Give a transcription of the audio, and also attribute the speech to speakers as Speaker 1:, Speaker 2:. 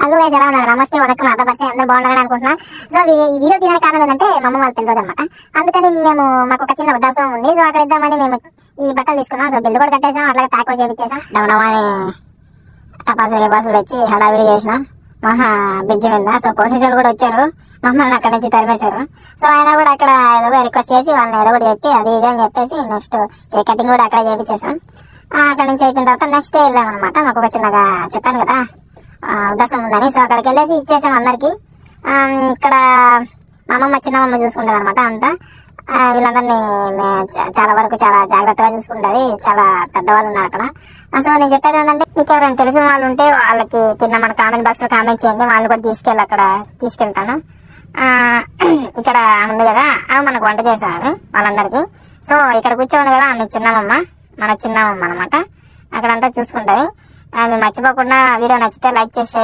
Speaker 1: Hello guys, ఎలా ఉన్నారు? నమస్తే, వణకం, అర్థపరిచయం, అందరూ బాగున్నారని అనుకుంటున్నా. సో ఈ వీడియో తీయడానికి కారణం ఏంటంటే మా అమ్మ వాళ్ళ పెళ్లి అనమాట. అందుకని మాకు ఒక చిన్న ఉద్దేశం ఉంది. సో అక్కడ ఇద్దామని మేము ఈ బట్టలు తీసుకున్నాం. సో బిల్లు కూడా కట్టేసాం, అట్లాగే ప్యాక్ కూడా చేయించేసాం. డబ్బని టపాసులు బస్సులు తెచ్చి హడావిడి చేసినాం మహా బ్రిడ్జ్ మీద. సో పోలీసులు కూడా వచ్చారు, మమ్మల్ని అక్కడ నుంచి తరిమేశారు. సో ఆయన కూడా అక్కడ ఏదో రిక్వెస్ట్ చేసి వాళ్ళని ఏదో కూడా చెప్పి అది ఇది అని చెప్పేసి నెక్స్ట్ కేక్ కటింగ్ కూడా అక్కడ చేయించేసాం. అక్కడ నుంచి అయిపోయిన తర్వాత నెక్స్ట్ డే వెళ్ళాం అనమాట. మాకు ఒక చిన్నగా చెప్పాను కదా ఉద్దేశం ఉందని. సో అక్కడికి వెళ్ళేసి ఇచ్చేసాం అందరికి. ఇక్కడ మా అమ్మమ్మ చిన్నమ్మ చూసుకుంటుంది అనమాట అంతా. వీళ్ళందరినీ చాలా వరకు చాలా జాగ్రత్తగా చూసుకుంటుంది, చాలా పెద్దవాళ్ళు ఉన్నారు అక్కడ. సో నేను చెప్పేది ఏంటంటే, మీకు ఎవరైనా తెలిసిన వాళ్ళు ఉంటే వాళ్ళకి కింద మన కామెంట్ బాక్స్ లో కామెంట్ చేయండి, వాళ్ళు కూడా అక్కడ తీసుకెళ్తాను. ఇక్కడ ఉంది కదా, మనకు వంట చేశారు వాళ్ళందరికీ. సో ఇక్కడ కూర్చోండి కదా, ఆమె చిన్నమ్మ, మన చిన్నమ్మ అనమాట. అక్కడంతా చూసుకుంటుంది. మీరు మర్చిపోకుండా వీడియో నచ్చితే లైక్ చేసి